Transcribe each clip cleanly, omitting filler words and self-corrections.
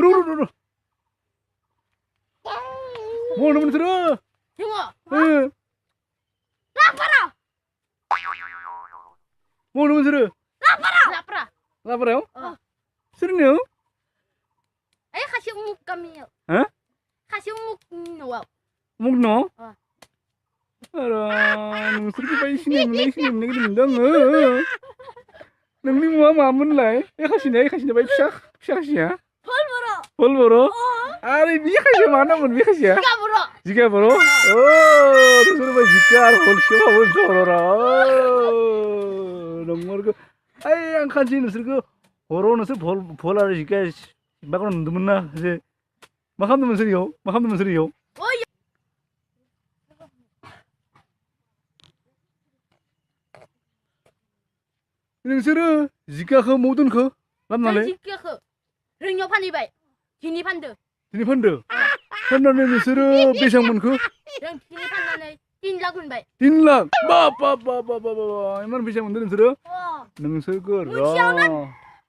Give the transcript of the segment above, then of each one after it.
र' 뭐는 들어 형아 응 라파라 뭐는 들어 라파라 라버요 어 쓰르네요 아이 같이 먹감이요 어 같이 먹노 먹노 어 알아 नोंसोर बाय सिनेमनाय गिदिर मोनदों नोंनि मुङा मामोनलाय ए खासिना बाय फिसा खासिया 벌벌어 볼 बर' आरो बि खासिया मा नाममोन बे खासिया 까불어 जिगा बर' ओ नोंसोर बाय जिगा आरो हलसियाव हाबोन सररा नंमारगौ ओइ आं खानसि नोंसोरखौ हराव नोंसोर भल आरो जिगा माखौ नुदोंमोन ना जे मा खालामदोंमोन नोंसोर इयाव नोंसोरो जिगाखौ मौ दोनखो लामनानै 지켜서 릉요 판이바이 디니 판드 दिनै फाननानै नोंसोरो बेसेबां मोनखो 릉 디니 판나네 딘라군바이 3 लाख बा इमान फैसा मोनदों नोंसोरो 어 नोंसोरखौ 문자오는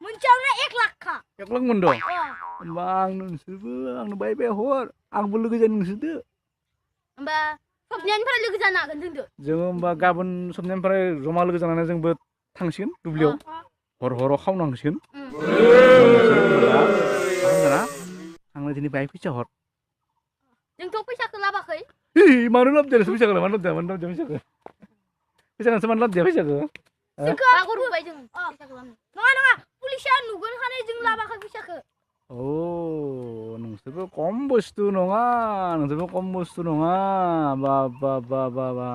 100,000 1 लाख मोनदों होमबा आं नोंसोरबो आंनो बाय हर आंबो लोगो जानो नोंसोरदो 엄마 섭년파를 느끼잖아 근데 जोङो होमबा गाबोन सबनिफ्राय जमा लोगो जानानै जोंबो थांसिगोन दुब्लियाव हराव खावनांसिगोन आंनो दिनै बाय फैसा हर जोंथ' फैसाखौ लाबाखै मानो लाबोदो फैसाखौ मानो लाबोदो फैसाखौ मानो लाबोदो फैसाखौ बागुरुम्बाय जों फैसाखौ लाबोनो नङा पुलिसा नुगोन खानाय जों लाबाखै फैसाखौ 오, नोंसोरबो खम बुस्थु नङा बाबा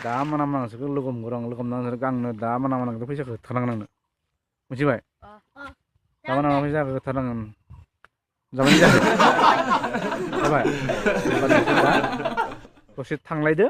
दा मोना नोंसोरखौ लोगो हमनानै नोंसोर आंनो दा मोना नोंसोर फैसाखौ होथारनांगोन आंनो मिथिबाय दा मोना फैसाखौ होथारनांगोन जाबाय जाबाय दसे थांलायदो